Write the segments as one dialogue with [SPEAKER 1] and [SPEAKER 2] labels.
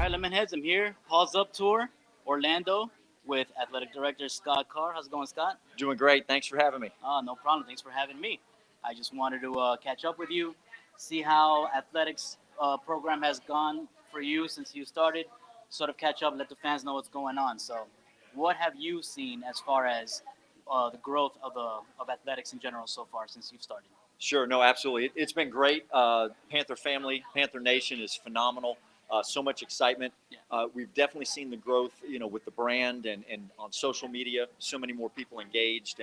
[SPEAKER 1] right, Lemonheads, I'm here. Paws Up Tour, Orlando, with Athletic Director Scott Carr. How's it going, Scott?
[SPEAKER 2] Doing great. Thanks for having me.
[SPEAKER 1] No problem. Thanks for having me. I just wanted to catch up with you, see how athletics program has gone for you since you started, sort of catch up, let the fans know what's going on. So, what have you seen as far as the growth of athletics in general so far since you've started?
[SPEAKER 2] Sure. No, absolutely. It's been great. Panther family, Panther Nation is phenomenal. So much excitement.
[SPEAKER 1] Yeah.
[SPEAKER 2] We've definitely seen the growth, with the brand and on social media. So many more people engaged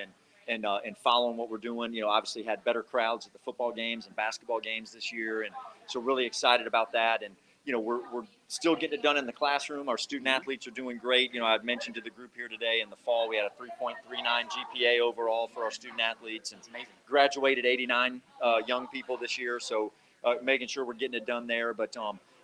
[SPEAKER 2] and following what we're doing. Obviously had better crowds at the football games and basketball games this year, and so really excited about that. And we're still getting it done in the classroom. Our student athletes are doing great. I've mentioned to the group here today in the fall we had a 3.39 GPA overall for our student athletes, and graduated 89 young people this year. So making sure we're getting it done there. But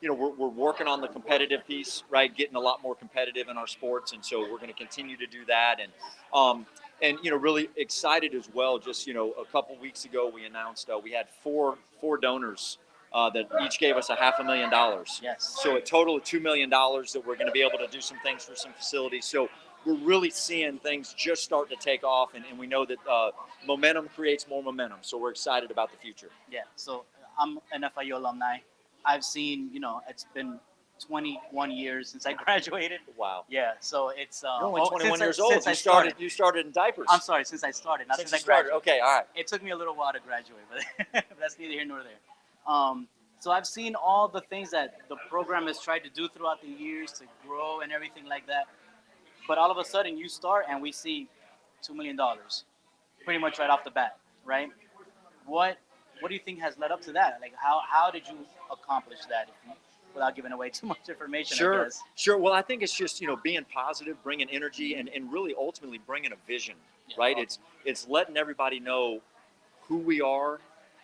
[SPEAKER 2] we're working on the competitive piece, right? Getting a lot more competitive in our sports, and so we're going to continue to do that. And really excited as well. Just a couple weeks ago, we announced we had four donors that each gave us $500,000.
[SPEAKER 1] Yes.
[SPEAKER 2] So a total of $2 million that we're going to be able to do some things for some facilities. So we're really seeing things just start to take off, and we know that momentum creates more momentum. So we're excited about the future.
[SPEAKER 1] Yeah. So I'm an FIU alumni. I've seen, it's been 21 years since I graduated.
[SPEAKER 2] Wow.
[SPEAKER 1] Yeah. So it's
[SPEAKER 2] You're only 21 years old.
[SPEAKER 1] Since
[SPEAKER 2] You started in diapers.
[SPEAKER 1] I'm sorry, since I started, not since I graduated.
[SPEAKER 2] Okay, all right.
[SPEAKER 1] It took me a little while to graduate, but that's neither here nor there. So I've seen all the things that the program has tried to do throughout the years to grow and everything like that. But all of a sudden, you start and we see $2 million, pretty much right off the bat, right? What do you think has led up to that? Like, how did you accomplish that? Without giving away too much information, I guess.
[SPEAKER 2] Sure. Well, I think it's just, being positive, bringing energy, and really ultimately bringing a vision, right?
[SPEAKER 1] Awesome.
[SPEAKER 2] It's letting everybody know who we are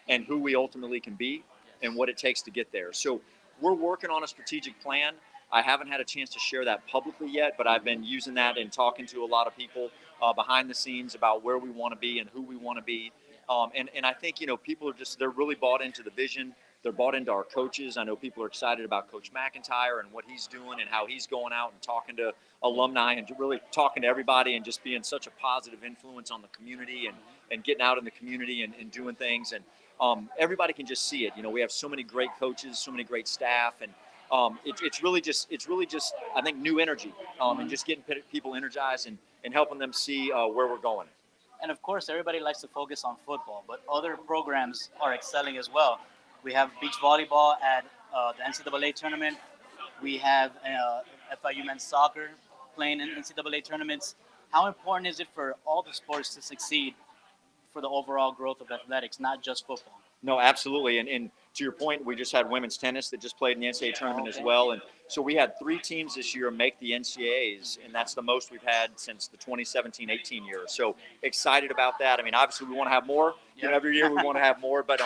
[SPEAKER 2] and who we ultimately can be and what it takes to get there. So we're working on a strategic plan. I haven't had a chance to share that publicly yet, but I've been using that and talking to a lot of people behind the scenes about where we want to be and who we want to be. And I think, people they're really bought into the vision. They're bought into our coaches. I know people are excited about Coach MacIntyre and what he's doing and how he's going out and talking to alumni and really talking to everybody and just being such a positive influence on the community and getting out in the community and doing things. And everybody can just see it. We have so many great coaches, so many great staff, and it's really just I think new energy and just getting people energized and helping them see where we're going.
[SPEAKER 1] And of course, everybody likes to focus on football, but other programs are excelling as well. We have beach volleyball at the NCAA tournament. We have FIU men's soccer playing in NCAA tournaments. How important is it for all the sports to succeed for the overall growth of athletics, not just football?
[SPEAKER 2] No, absolutely. And to your point, we just had women's tennis that just played in the NCAA tournament as well. And so we had 3 teams this year make the NCAAs, and that's the most we've had since the 2017-18 year. So excited about that. I mean, obviously we want to have more. Every year we want to have more, but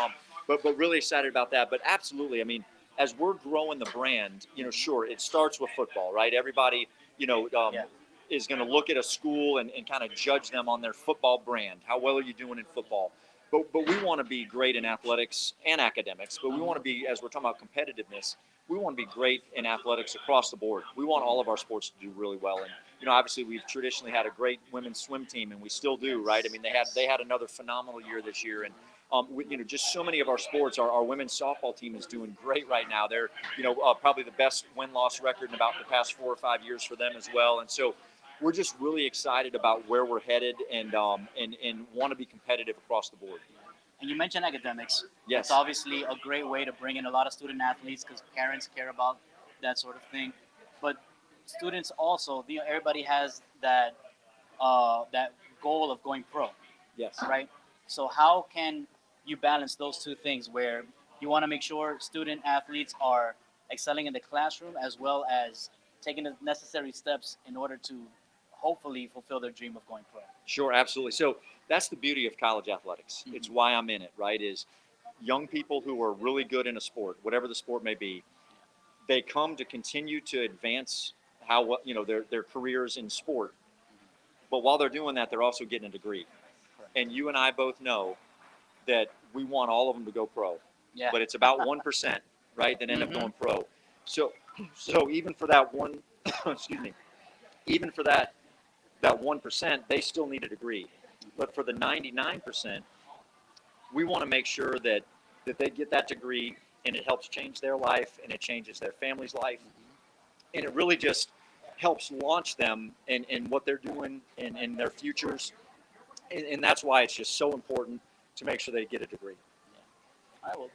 [SPEAKER 2] really excited about that. But absolutely, I mean, as we're growing the brand, sure, it starts with football, right? Everybody, is going to look at a school and kind of judge them on their football brand. How well are you doing in football? But we want to be great in athletics and academics, but we want to be, as we're talking about competitiveness, we want to be great in athletics across the board. We want all of our sports to do really well. And, obviously we've traditionally had a great women's swim team, and we still do, right? I mean, they had another phenomenal year this year. And, just so many of our sports, our women's softball team is doing great right now. They're, probably the best win-loss record in about the past 4 or 5 years for them as well. And so we're just really excited about where we're headed and want to be competitive across the board.
[SPEAKER 1] And you mentioned academics.
[SPEAKER 2] Yes.
[SPEAKER 1] It's obviously a great way to bring in a lot of student athletes because parents care about that sort of thing. But students also, everybody has that that goal of going pro.
[SPEAKER 2] Yes.
[SPEAKER 1] Right? So how can you balance those two things where you want to make sure student athletes are excelling in the classroom as well as taking the necessary steps in order to hopefully fulfill their dream of going pro?
[SPEAKER 2] Sure, absolutely. So that's the beauty of college athletics. It's why I'm in it, right? Is young people who are really good in a sport, whatever the sport may be, they come to continue to advance their careers in sport. But while they're doing that, they're also getting a degree.
[SPEAKER 1] Correct.
[SPEAKER 2] And you and I both know that we want all of them to go pro.
[SPEAKER 1] Yeah.
[SPEAKER 2] But it's about 1%, right, that end up going pro. So So even for that one, excuse me, even for that 1%, they still need a degree. But for the 99%, we want to make sure that they get that degree and it helps change their life and it changes their family's life. And it really just helps launch them in what they're doing in their futures. And that's why it's just so important to make sure they get a degree.
[SPEAKER 1] All right, well,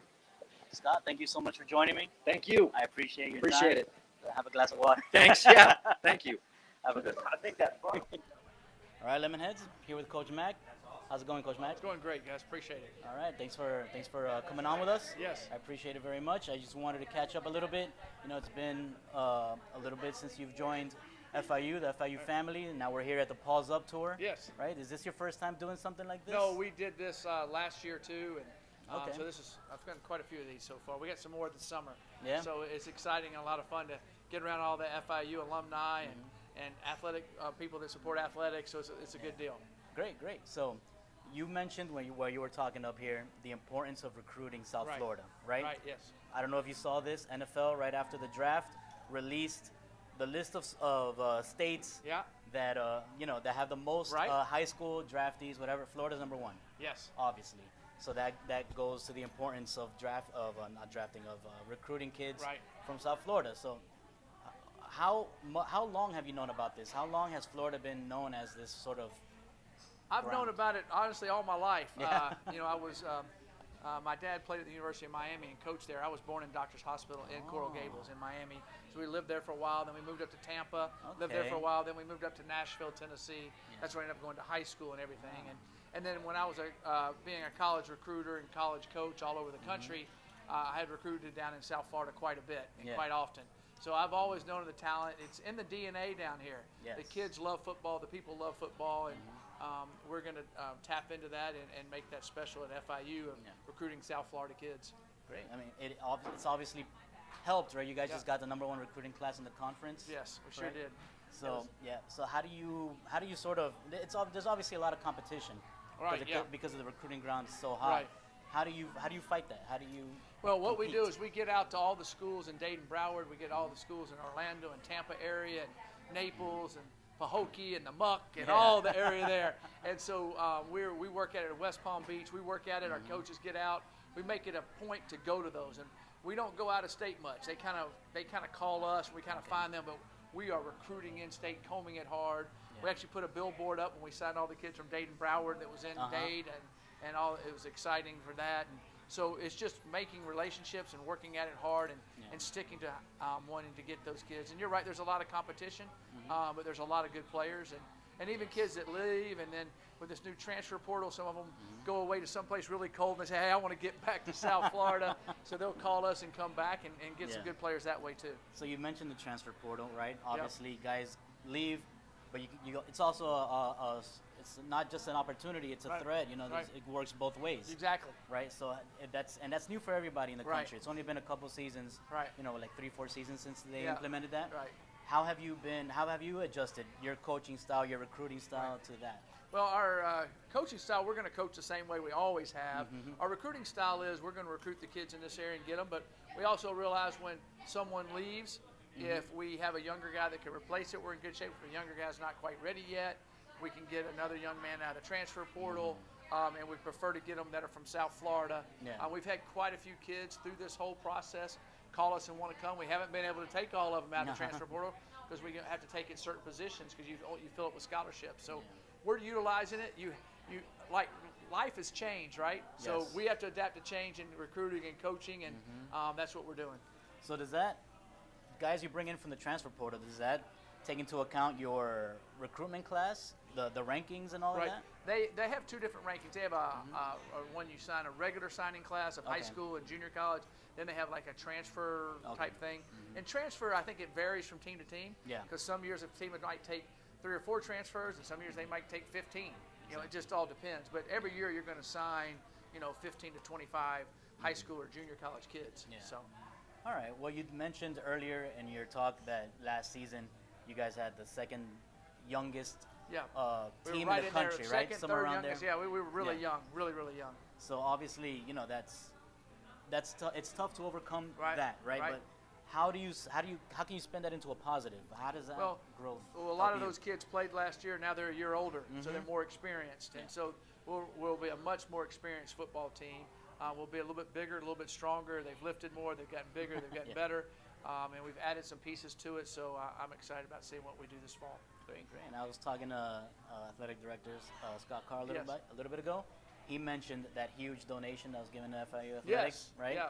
[SPEAKER 1] Scott, thank you so much for joining me.
[SPEAKER 2] Thank you.
[SPEAKER 1] I appreciate your
[SPEAKER 2] Appreciate
[SPEAKER 1] time.
[SPEAKER 2] it.
[SPEAKER 1] Have a glass of water.
[SPEAKER 2] Thanks. Yeah. Thank you.
[SPEAKER 1] Have a good one.
[SPEAKER 2] I think that's fun.
[SPEAKER 1] All right, Lemonheads, here with Coach Mac. How's it going, Coach Mac?
[SPEAKER 3] It's going great, guys. Appreciate it.
[SPEAKER 1] All right, thanks for coming on with us.
[SPEAKER 3] Yes.
[SPEAKER 1] I appreciate it very much. I just wanted to catch up a little bit. You know, it's been a little bit since you've joined FIU, the FIU family, and now we're here at the Paws Up Tour.
[SPEAKER 3] Yes.
[SPEAKER 1] Right? Is this your first time doing something like this?
[SPEAKER 3] No, we did this last year too, and
[SPEAKER 1] Okay.
[SPEAKER 3] so I've done quite a few of these so far. We got some more this summer.
[SPEAKER 1] Yeah.
[SPEAKER 3] So it's exciting and a lot of fun to get around all the FIU alumni and athletic people that support athletics. So it's a good deal.
[SPEAKER 1] Great, great. So you mentioned while you were talking up here the importance of recruiting South
[SPEAKER 3] Right.
[SPEAKER 1] Florida, right?
[SPEAKER 3] Right. Yes.
[SPEAKER 1] I don't know if you saw this. NFL right after the draft released the list of states
[SPEAKER 3] Yeah.
[SPEAKER 1] that that have the most
[SPEAKER 3] Right.
[SPEAKER 1] high school draftees, whatever. Florida's number one,
[SPEAKER 3] Yes.
[SPEAKER 1] obviously. So that goes to the importance of recruiting kids
[SPEAKER 3] Right.
[SPEAKER 1] from South Florida. So how long have you known about this? How long has Florida been known as this sort of
[SPEAKER 3] I've known
[SPEAKER 1] ground?
[SPEAKER 3] about it honestly all my life.
[SPEAKER 1] Yeah.
[SPEAKER 3] I was. My dad played at the University of Miami and coached there. I was born in Doctors Hospital in Coral Gables in Miami. So we lived there for a while. Then we moved up to Tampa. Lived there
[SPEAKER 1] Okay.
[SPEAKER 3] for a while. Then we moved up to Nashville, Tennessee. That's where I ended up going to high school and everything. And then when I was being a college recruiter and college coach all over the country, I had recruited down in South Florida quite a bit and
[SPEAKER 1] Yeah.
[SPEAKER 3] quite often. So I've always known of the talent. It's in the DNA down here.
[SPEAKER 1] Yes.
[SPEAKER 3] The kids love football. The people love football. And we're going to tap into that and make that special at FIU of
[SPEAKER 1] Yeah.
[SPEAKER 3] recruiting South Florida kids.
[SPEAKER 1] Great. I mean, it's obviously helped, right? You guys
[SPEAKER 3] Yeah.
[SPEAKER 1] just got the #1 recruiting class in the conference.
[SPEAKER 3] Yes, we sure
[SPEAKER 1] Right.
[SPEAKER 3] did.
[SPEAKER 1] So yeah. So how do you sort of? There's obviously a lot of competition.
[SPEAKER 3] Right, yeah.
[SPEAKER 1] Because of the recruiting ground is so high.
[SPEAKER 3] Right.
[SPEAKER 1] How do you fight that? How do you?
[SPEAKER 3] Well, what we do
[SPEAKER 1] compete?
[SPEAKER 3] is we get out to all the schools in Dayton, Broward. We get all the schools in Orlando and Tampa area and Naples and Pahokee and the Muck and
[SPEAKER 1] Yeah.
[SPEAKER 3] all the area there. And so we work at it at West Palm Beach. We work at it. Our coaches get out. We make it a point to go to those. And we don't go out of state much. They kind of call us and we kind of find them, but we are recruiting in state, combing it hard.
[SPEAKER 1] Yeah.
[SPEAKER 3] We actually put a billboard up when we signed all the kids from Dayton, Broward that was in Dade and all. It was exciting for that. And so it's just making relationships and working at it hard and sticking to wanting to get those kids. And you're right, there's a lot of competition, but there's a lot of good players and even kids that leave. And then with this new transfer portal, some of them go away to someplace really cold and they say, hey, I want to get back to South Florida. So they'll call us and come back and get some
[SPEAKER 1] Yeah.
[SPEAKER 3] good players that way too.
[SPEAKER 1] So you mentioned the transfer portal, right? Obviously, guys leave, but it's also it's not just an opportunity; it's a
[SPEAKER 3] Right.
[SPEAKER 1] thread. You know,
[SPEAKER 3] Right.
[SPEAKER 1] it works both ways.
[SPEAKER 3] Exactly.
[SPEAKER 1] Right. So that's new for everybody in the
[SPEAKER 3] Right.
[SPEAKER 1] country. It's only been a couple seasons.
[SPEAKER 3] Right.
[SPEAKER 1] You know, like 3-4 seasons since they
[SPEAKER 3] Yeah.
[SPEAKER 1] implemented that.
[SPEAKER 3] Right.
[SPEAKER 1] How have you adjusted your coaching style, your recruiting style to that?
[SPEAKER 3] Well, our coaching style, we're going to coach the same way we always have. Our recruiting style is we're going to recruit the kids in this area and get them, but we also realize when someone leaves, if we have a younger guy that can replace it, we're in good shape. If a younger guy's not quite ready yet, we can get another young man out of the transfer portal, and we prefer to get them that are from South Florida.
[SPEAKER 1] Yeah.
[SPEAKER 3] We've had quite a few kids through this whole process call us and want to come. We haven't been able to take all of them out of the transfer portal because we have to take in certain positions because you fill it with scholarships. So we're utilizing it. You like life has changed, right? So
[SPEAKER 1] Yes.
[SPEAKER 3] we have to adapt to change in recruiting and coaching, and that's what we're doing.
[SPEAKER 1] So does that, guys you bring in from the transfer portal, does that take into account your recruitment class, the rankings and all
[SPEAKER 3] Right.
[SPEAKER 1] of that?
[SPEAKER 3] They have two different rankings. They have a one you sign a regular signing class of high
[SPEAKER 1] Okay.
[SPEAKER 3] school and junior college. Then they have like a transfer type thing. And transfer, I think it varies from team to team.
[SPEAKER 1] Yeah.
[SPEAKER 3] Because some years a team might take 3 or 4 transfers, and some years they might take 15. You know, it just all depends. But every year you're going to sign, 15 to 25 high school or junior college kids.
[SPEAKER 1] Yeah.
[SPEAKER 3] So.
[SPEAKER 1] All right. Well, you mentioned earlier in your talk that last season you guys had the second youngest
[SPEAKER 3] Yeah. We
[SPEAKER 1] team
[SPEAKER 3] were right
[SPEAKER 1] in the
[SPEAKER 3] in there,
[SPEAKER 1] country, right?
[SPEAKER 3] second,
[SPEAKER 1] Somewhere
[SPEAKER 3] third
[SPEAKER 1] around
[SPEAKER 3] youngest.
[SPEAKER 1] there.
[SPEAKER 3] Yeah, we were really
[SPEAKER 1] Yeah.
[SPEAKER 3] young, really, really young.
[SPEAKER 1] So obviously, it's tough to overcome
[SPEAKER 3] Right,
[SPEAKER 1] that, right?
[SPEAKER 3] right.
[SPEAKER 1] But how can you spin that into a positive? How does that growth?
[SPEAKER 3] Well, a lot of those kids played last year. Now they're a year older, so they're more experienced, and so we'll be a much more experienced football team. We'll be a little bit bigger, a little bit stronger. They've lifted more. They've gotten bigger. They've gotten better, and we've added some pieces to it. So I'm excited about seeing what we do this fall.
[SPEAKER 1] Great. And I was talking to athletic directors Scott Carr a little bit ago. He mentioned that huge donation that was given to FIU Athletics, right?
[SPEAKER 3] Yeah.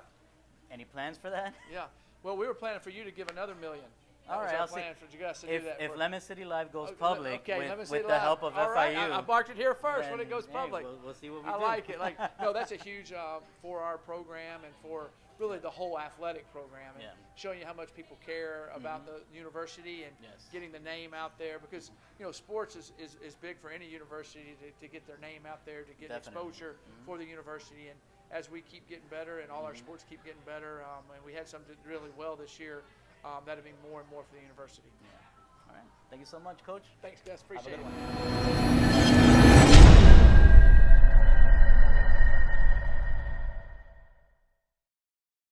[SPEAKER 1] Any plans for that?
[SPEAKER 3] Yeah. Well, we were planning for you to give another $1 million.
[SPEAKER 1] All right,
[SPEAKER 3] I'll plan for you guys to do that.
[SPEAKER 1] If Lemon City Live goes public with
[SPEAKER 3] City
[SPEAKER 1] the
[SPEAKER 3] Live.
[SPEAKER 1] help of
[SPEAKER 3] All
[SPEAKER 1] FIU,
[SPEAKER 3] right, I marked it here first when it goes
[SPEAKER 1] hey,
[SPEAKER 3] public.
[SPEAKER 1] We'll see what we
[SPEAKER 3] I
[SPEAKER 1] do.
[SPEAKER 3] like it. No, that's a huge for our program and for really the whole athletic program, and showing you how much people care about the university and getting the name out there, because sports is big for any university to get their name out there, to get exposure for the university. And as we keep getting better and all our sports keep getting better, and we had some did really well this year, that'll be more and more for the university.
[SPEAKER 1] All right. Thank you so much, Coach.
[SPEAKER 3] Thanks, guys.
[SPEAKER 1] Have a
[SPEAKER 3] Appreciate
[SPEAKER 1] good
[SPEAKER 3] it.
[SPEAKER 1] one.